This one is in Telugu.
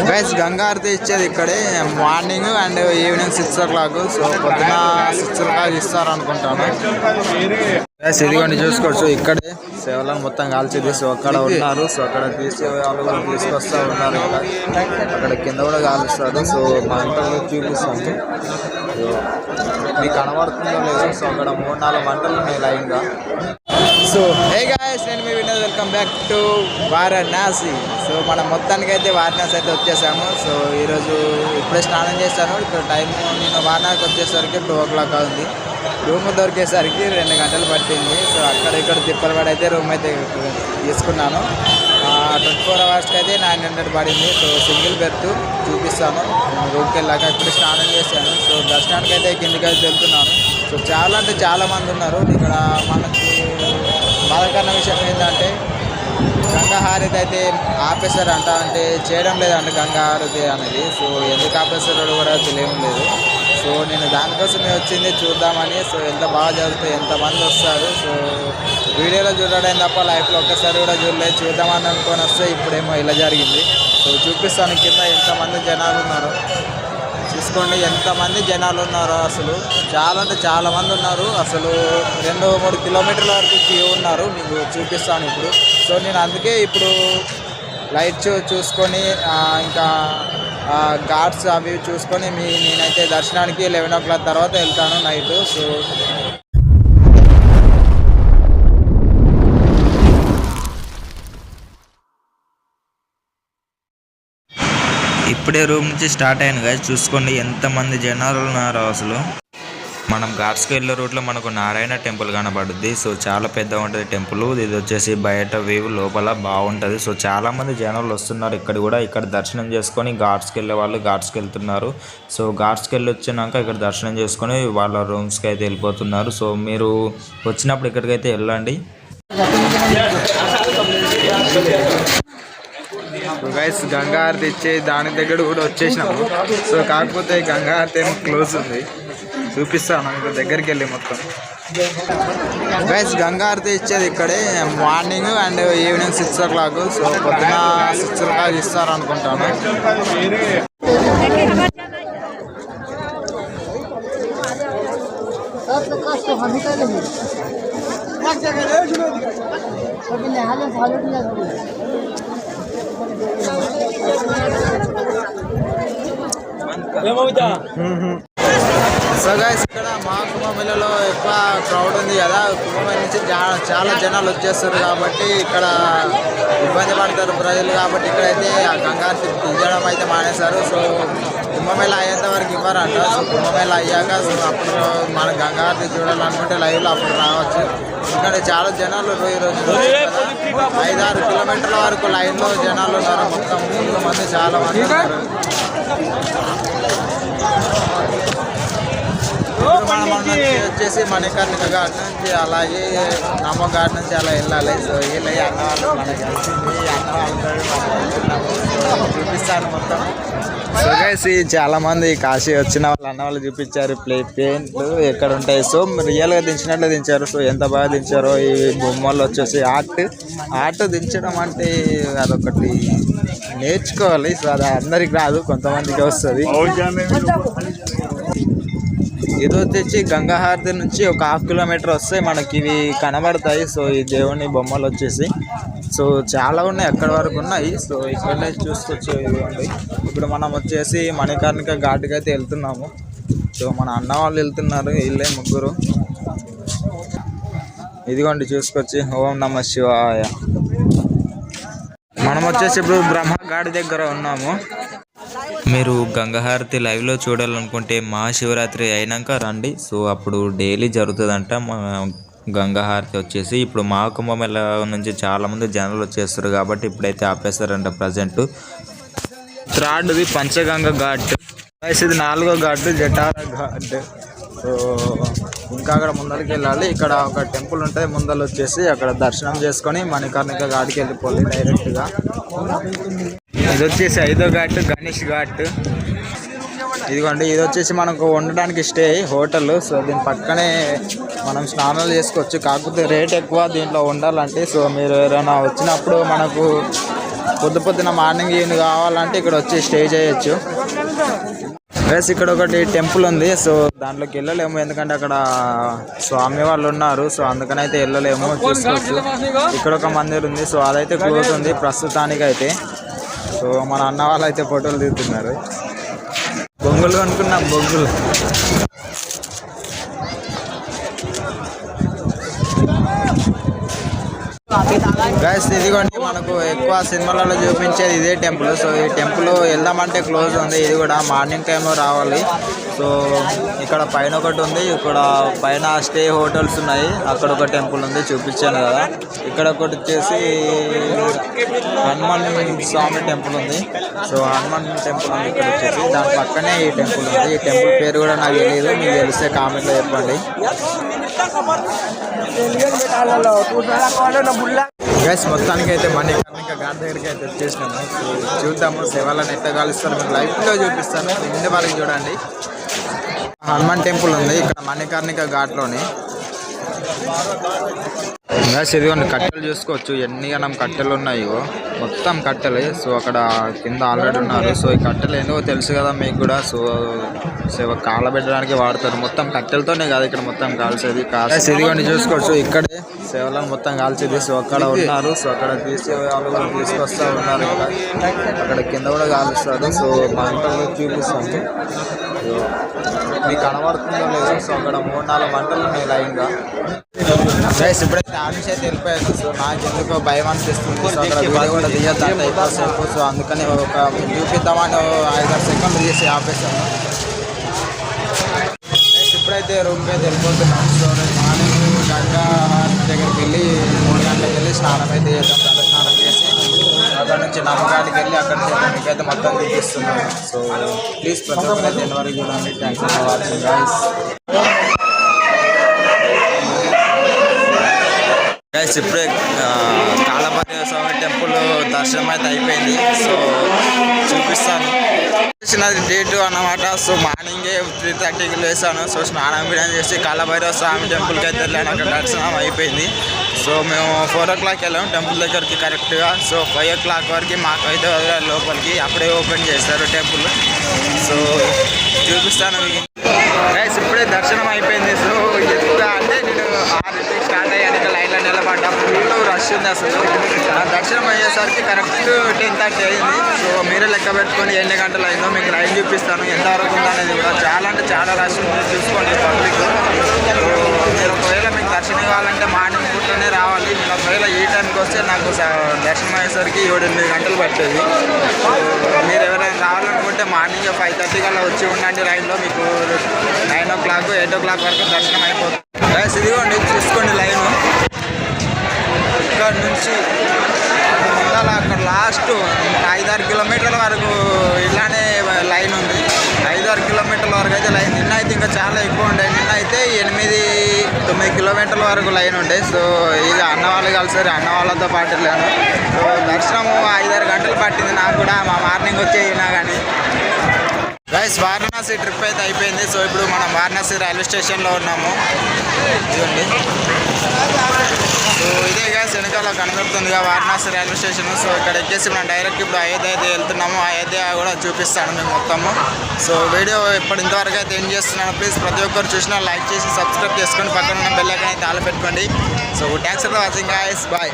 గైస్ గంగా హారతి ఇచ్చేది ఇక్కడే morning and evening 6 o'clock. So పొద్దున 6 o'clock ఇస్తారు అనుకుంటాను. గైస్ ఇదిగోండి చూసుకోవచ్చు ఇక్కడే సేవలను మొత్తం కాల్చేది. సో అక్కడ ఉన్నారు. సో అక్కడ తీసే వాళ్ళు కూడా తీసుకొస్తా ఉన్నారు. అక్కడ కింద కూడా కాలుస్తారు. సో మా మంటలు చూపిస్తాను మీకు కనబడుతుందో లేదో. సో అక్కడ 3-4 మంటలు ఉన్నాయి లైన్గా. సో హే గాయ్స్, నేను మీ Vinod, welcome back to Varanasi. So మనం మొత్తానికి అయితే వారణాసి అయితే వచ్చేసాము. సో ఈరోజు ఇప్పుడే స్నానం చేశాను. ఇప్పుడు టైం నేను వారణాసికి వచ్చేసరికి 2 o'clock అవుతుంది. రూమ్ దొరికేసరికి 2 గంటలు పట్టింది. సో అక్కడ ఇక్కడ తిప్పలు పడి అయితే రూమ్ అయితే తీసుకున్నాను. 24 hours అయితే 900 పడింది. సో సింగిల్ బెర్త్ చూపిస్తాను. రూమ్కి వెళ్ళాక ఇప్పుడు స్నానం చేశాను. సో దర్శనానికి అయితే కిందికి అయితే వెళ్తున్నాను. సో చాలా అంటే చాలా మంది ఉన్నారు ఇక్కడ. మనకి బాధాకరణ విషయం ఏంటంటే గంగా హారతి అయితే ఆపేశారంట, అంటే చేయడం లేదంట గంగా హారతి అనేది. సో ఎందుకు ఆపేశారో కూడా తెలియడం లేదు. సో నేను దానికోసమే వచ్చింది చూద్దామని. సో ఎంత బాగా జరుగుతుంది, ఎంతమంది వస్తారు. సో వీడియోలో చూడడం తప్ప లైఫ్లో ఒక్కసారి కూడా చూడలేదు. చూద్దామని అనుకొని వస్తే ఇప్పుడేమో ఇలా జరిగింది. సో చూపిస్తాను కింద ఎంతమంది జనాలు ఉన్నారు. చూసుకోండి ఎంతమంది జనాలు ఉన్నారో. అసలు చాలా అంటే చాలా మంది ఉన్నారు. అసలు 2-3 కిలోమీటర్ల వరకు క్యూ ఉన్నారు. మీకు చూపిస్తాను ఇప్పుడు. సో నేను అందుకే ఇప్పుడు లైట్ షో చూసుకొని ఇంకా ఘాట్స్ అవి చూసుకొని నేనైతే దర్శనానికి 11 o'clock తర్వాత వెళ్తాను నైట్. సో ఇప్పుడే రూమ్ నుంచి స్టార్ట్ అయ్యాను గాయస్. చూసుకోండి ఎంతమంది జనాలు ఉన్నారో. అసలు మనం ఘాట్స్కి వెళ్ళే రూట్లో మనకు నారాయణ టెంపుల్ కనబడుద్ది. సో చాలా పెద్దగా ఉంటుంది టెంపుల్. ఇది వచ్చేసి బయట వ్యూ, లోపల బాగుంటుంది. సో చాలామంది జనాలు వస్తున్నారు ఇక్కడ కూడా. ఇక్కడ దర్శనం చేసుకొని ఘాట్స్కి వెళ్ళే వాళ్ళు ఘాట్స్కి వెళ్తున్నారు. సో ఘాట్స్కి వెళ్ళి వచ్చినాక ఇక్కడ దర్శనం చేసుకొని వాళ్ళ రూమ్స్కి అయితే వెళ్ళిపోతున్నారు. సో మీరు వచ్చినప్పుడు ఇక్కడికైతే వెళ్ళండి. గైస్ గంగా హారతి ఇచ్చే దాని దగ్గర కూడా వచ్చేసినాము. సో కాకపోతే గంగా హారతి ఏమో క్లోజ్ ఉంది. చూపిస్తాను ఇంకా దగ్గరికి వెళ్ళి మొత్తం. గైస్ గంగా హారతి ఇచ్చేది ఇక్కడే morning and evening 6 o'clock. So పొద్దున 6 o'clock ఇస్తారు అనుకుంటాను. సో గైస్ ఇక్కడ మా కుంభమేళలో ఎక్కువ క్రౌడ్ ఉంది కదా. కుంభమేళ నుంచి చాలా జనాలు వచ్చేస్తారు కాబట్టి ఇక్కడ ఇబ్బంది పడతారు ప్రజలు. కాబట్టి ఇక్కడైతే ఆ గంగా హారతి తీయడం అయితే మానేశారు. సో కుంభమేళ అయ్యేంత వరకు ఇవ్వరంట. సో కుంభమేళ అయ్యాక సో అప్పుడు మన గంగా హారతి చూడాలనుకుంటే లైవ్లో అప్పుడు రావచ్చు. ఇక్కడ చాలా జనాలు ఈరోజు 5-6 కిలోమీటర్ల వరకు లైన్లో జనాలు ఉన్నారు. మొత్తం 3 మంది చాలా మంది ఉన్నారు. మనం వచ్చేసి మణికర్ణిక ఘాట్ నుంచి అలాగే నమ్మ ఘాట్ నుంచి అలా వెళ్ళాలి. సో వీళ్ళ అన్నవాళ్ళు మనకి కలిసింది. అన్నవాళ్ళతో చూపిస్తాను మొత్తం. సో గైస్ చాలా మంది కాశీ వచ్చిన వాళ్ళు అన్నవాళ్ళు చూపించారు పెయింట్లు ఎక్కడ ఉంటాయి. సో రియల్గా దించినట్లు దించారు. సో ఎంత బాగా దించారో. ఈ బొమ్మలు వచ్చేసి ఆర్ట్ దించడం అంటే అదొకటి నేర్చుకోవాలి. సో అది అందరికి రాదు, కొంతమందికి వస్తుంది. ఇది వచ్చేసి గంగా హారతి నుంచి ఒక 1/2 kilometer వస్తే మనకి ఇవి కనబడతాయి. సో ఈ దేవుని బొమ్మలు వచ్చేసి సో చాలా ఉన్నాయి, అక్కడ వరకు ఉన్నాయి. సో ఇక్కడనే చూసుకొచ్చి ఇవ్వండి. ఇప్పుడు మనం వచ్చేసి మణికర్ణిక ఘాట్కి అయితే వెళ్తున్నాము. సో మన అన్న వాళ్ళు వెళ్తున్నారు, వీళ్ళే ముగ్గురు. ఇదిగోండి చూసుకొచ్చి ఓం నమః శివాయ. మనం వచ్చేసి ఇప్పుడు బ్రహ్మగాడి దగ్గర ఉన్నాము. మీరు గంగా హారతి లైవ్లో చూడాలనుకుంటే మహాశివరాత్రి అయినాక రండి. సో అప్పుడు డైలీ జరుగుతుందంట గంగా హారతి వచ్చేసి. ఇప్పుడు మహాకుంభమేళ నుంచి చాలామంది జనాలు వచ్చేస్తారు కాబట్టి ఇప్పుడైతే ఆపేస్తారంట ప్రజెంట్. 3rd పంచగంగ ఘాట్. ఇది 4వ ఘాట్ జటార ఘాట్. సో ఇంకా అక్కడ ముందరికి వెళ్ళాలి. ఇక్కడ ఒక టెంపుల్ ఉంటుంది ముందర వచ్చేసి, అక్కడ దర్శనం చేసుకొని మణికర్ణిక ఘాట్కి వెళ్ళిపోవాలి డైరెక్ట్గా. ఇది వచ్చేసి 5వ ఘాట్ గణేష్ ఘాట్. ఇదిగోండి ఇది వచ్చేసి మనకు ఉండడానికి స్టే హోటల్. సో దీని పక్కనే మనం స్నానాలు చేసుకోవచ్చు, కాకపోతే రేట్ ఎక్కువ దీంట్లో ఉండాలంటే. సో మీరు ఎవరైనా వచ్చినప్పుడు మనకు పొద్దున మార్నింగ్ ఈవినింగ్ కావాలంటే ఇక్కడ వచ్చి స్టే చేయొచ్చు. ప్లస్ ఇక్కడ ఒకటి టెంపుల్ ఉంది. సో దాంట్లోకి వెళ్ళలేము ఎందుకంటే అక్కడ స్వామి వాళ్ళు ఉన్నారు. సో అందుకని అయితే వెళ్ళలేము. చూసుకోవచ్చు ఇక్కడ ఒక మందిర్ ఉంది. సో అదైతే క్లోజ్ ఉంది ప్రస్తుతానికి అయితే. సో మన అన్న వాళ్ళు అయితే ఫోటోలు దిగుతున్నారు. బొంగులు అనుకున్నాం, బొంగులు. గైస్ ఇదిగోండి మనకు ఎక్కువ సినిమాలలో చూపించేది ఇదే టెంపుల్. సో ఈ టెంపుల్ వెళ్దామంటే క్లోజ్ ఉంది. ఇది కూడా మార్నింగ్ టైంలో రావాలి. సో ఇక్కడ పైన ఒకటి ఉంది, ఇక్కడ పైన స్టే హోటల్స్ ఉన్నాయి. అక్కడ ఒక టెంపుల్ ఉంది చూపించాను కదా. ఇక్కడ ఒకటి వచ్చేసి హనుమాన్ స్వామి టెంపుల్ ఉంది. సో హనుమాన్ టెంపుల్ ఉంది ఇక్కడ వచ్చేసి. దాని పక్కనే ఈ టెంపుల్ ఉంది. ఈ టెంపుల్ పేరు కూడా నాకు తెలియదు, మీకు తెలిస్తే కామెంట్లో చెప్పండి. గైస్ మొత్తానికి అయితే మణికర్ణిక ఘాట్ దగ్గరికి అయితే వచ్చేసినాము. చూద్దాము శివాలను ఎట్లా కాలుస్తాను మీకు లైవ్లో చూపిస్తాను. ఇంటి వరకు చూడండి. హనుమాన్ టెంపుల్ ఉంది ఇక్కడ మణికర్ణిక ఘాట్లోని. గైస్ ఇదిగోండి కట్టెలు చూసుకోవచ్చు. ఎన్ని గణం కట్టెలు ఉన్నాయో, మొత్తం కట్టెలే. సో అక్కడ కింద ఆల్రెడీ ఉన్నారు. సో ఈ కట్టెలు ఏందో తెలుసు కదా మీకు కూడా. సో కాలబెట్టడానికి వాడతారు. మొత్తం కట్టెలతోనే కాదు ఇక్కడ మొత్తం కాల్చేది. ఇదిగోండి చూసుకోవచ్చు ఇక్కడే సేవలను మొత్తం కాల్చేది. సో అక్కడ ఉన్నారు. సో అక్కడ తీసే వాళ్ళు కూడా తీసుకొస్తా ఉన్నారు. అక్కడ కింద కూడా కాలుస్తారు. సో మా ఇంట్లో చూపిస్తాను మీకు కనబడుతుందో లేదో. సో అక్కడ 3-4 మంటలు ఉన్నాయి లైన్గా. గైస్ ఇప్పుడైతే ఆ నుంచి అయితే వెళ్ళిపోయాను. సో నాకు ఎందుకో భయం అనిపిస్తుంది. సో అక్కడ వీడియో కూడా దిగద్దాం ఎక్కువసేపు. సో అందుకని ఒక చూపిద్దామని 5-6 సెకండ్లు తీసి ఆపేసాను. ఇప్పుడైతే రూమ్కి అయితే వెళ్ళిపోతున్నాం. సో మార్నింగ్ గంగా దగ్గరికి వెళ్ళి 3 గంటలకు వెళ్ళి స్నానం అయితే చేద్దాం. తల స్నానం చేసి అక్కడ నుంచి నమ్మకాడికి వెళ్ళి అక్కడ నుంచి మీకైతే మొత్తం చూపిస్తున్నాను. సో ప్లీజ్ ప్రతి ఒక్కరైతే ఎన్ని వరకు చూడండి. Thanks for watching guys. Guys ఇప్పుడే కాళభైరవ స్వామి టెంపుల్ దర్శనం అయితే అయిపోయింది. సో చూపిస్తాను. చిన్నది డేట్ అన్నమాట. సో మార్నింగే 3:30కి లేసాను. సో స్నానం బిర్యానీ చేసి కాళభైరవ స్వామి టెంపుల్కి అయితే వెళ్ళాను. అక్కడ దర్శనం అయిపోయింది. సో మేము 4 o'clock వెళ్ళాము టెంపుల్ దగ్గరికి కరెక్ట్గా. సో 5 o'clock వరకు మాకైతే వదిలేదు లోపలికి. అప్పుడే ఓపెన్ చేశారు టెంపుల్. సో చూపిస్తాను మీకు. గైస్ ఇప్పుడే దర్శనం అయిపోయింది. సో ఎంత అంటే నేను 6కి స్టార్ట్ అయ్యాను. ఇక లైన్లో నిలబడ్డా. ఫుల్ రష్ ఉంది అసలు. దర్శనం అయ్యేసరికి కరెక్ట్ 10:30 అయింది. సో మీరే లెక్క పెట్టుకొని ఎన్ని గంటలు అయిందో మీకు లైన్ చూపిస్తాను ఎంతవరకు ఉందనేది కూడా. చాలా అంటే చాలా రష్ ఉంది చూసుకోండి పబ్లిక్. మీరు ఒకవేళ మీకు దర్శనం ఇవ్వాలంటే మార్నింగ్ పూటనే రావాలి. మీరు ఒకవేళ ఈ టైంకి వస్తే నాకు దర్శనం అయ్యేసరికి 7-8 గంటలు పట్టేది. మీరు ఎవరైనా రావాలనుకుంటే మార్నింగ్ 5:30 కల్లా వచ్చి ఉండండి లైన్లో. మీకు 9 o'clock 8 o'clock వరకు దర్శనం అయిపోతుంది. ఇదిగోండి చూసుకోండి లైన్. ఇక్కడ నుంచి ఉండాలి అక్కడ లాస్ట్ 5-6 కిలోమీటర్ల వరకు ఇలానే లైన్ ఉంది. 5-6 కిలోమీటర్ల వరకు అయితే లైన్. నిన్న అయితే ఇంకా చాలా ఎక్కువ ఉండే. నిన్న అయితే 8-9 కిలోమీటర్ల వరకు లైన్ ఉండే. సో ఇక అన్న వాళ్ళు కలిసారు. అన్న వాళ్ళతో పాటు వెళ్ళాను. సో దర్శనము 5-6 గంటలు పట్టింది నాకు కూడా. మా మార్నింగ్ వచ్చేయినా కానీ. గైస్ వారణాసి ట్రిప్ అయితే అయిపోయింది. సో ఇప్పుడు మనం వారణాసి రైల్వే స్టేషన్లో ఉన్నాము. ఇదండి. సో ఇదే గైస్ వెనకాల కనబడుతుందిగా వారణాసి రైల్వే స్టేషన్. సో ఇక్కడ ఎక్కేసి మనం డైరెక్ట్ ఇప్పుడు అయోధ్య అయితే వెళ్తున్నాము. అయోధ్య కూడా చూపిస్తాను మేము మొత్తము. సో వీడియో ఇంతవరకు అయితే ఏం చేస్తున్నాను. ప్లీజ్ ప్రతి ఒక్కరు చూసినా లైక్ చేసి సబ్స్క్రైబ్ చేసుకొని పక్కన ఉన్న బెల్ ఐకాన్ అయితే ఆల్ పెట్టుకోండి. So thanks for watching guys. Bye.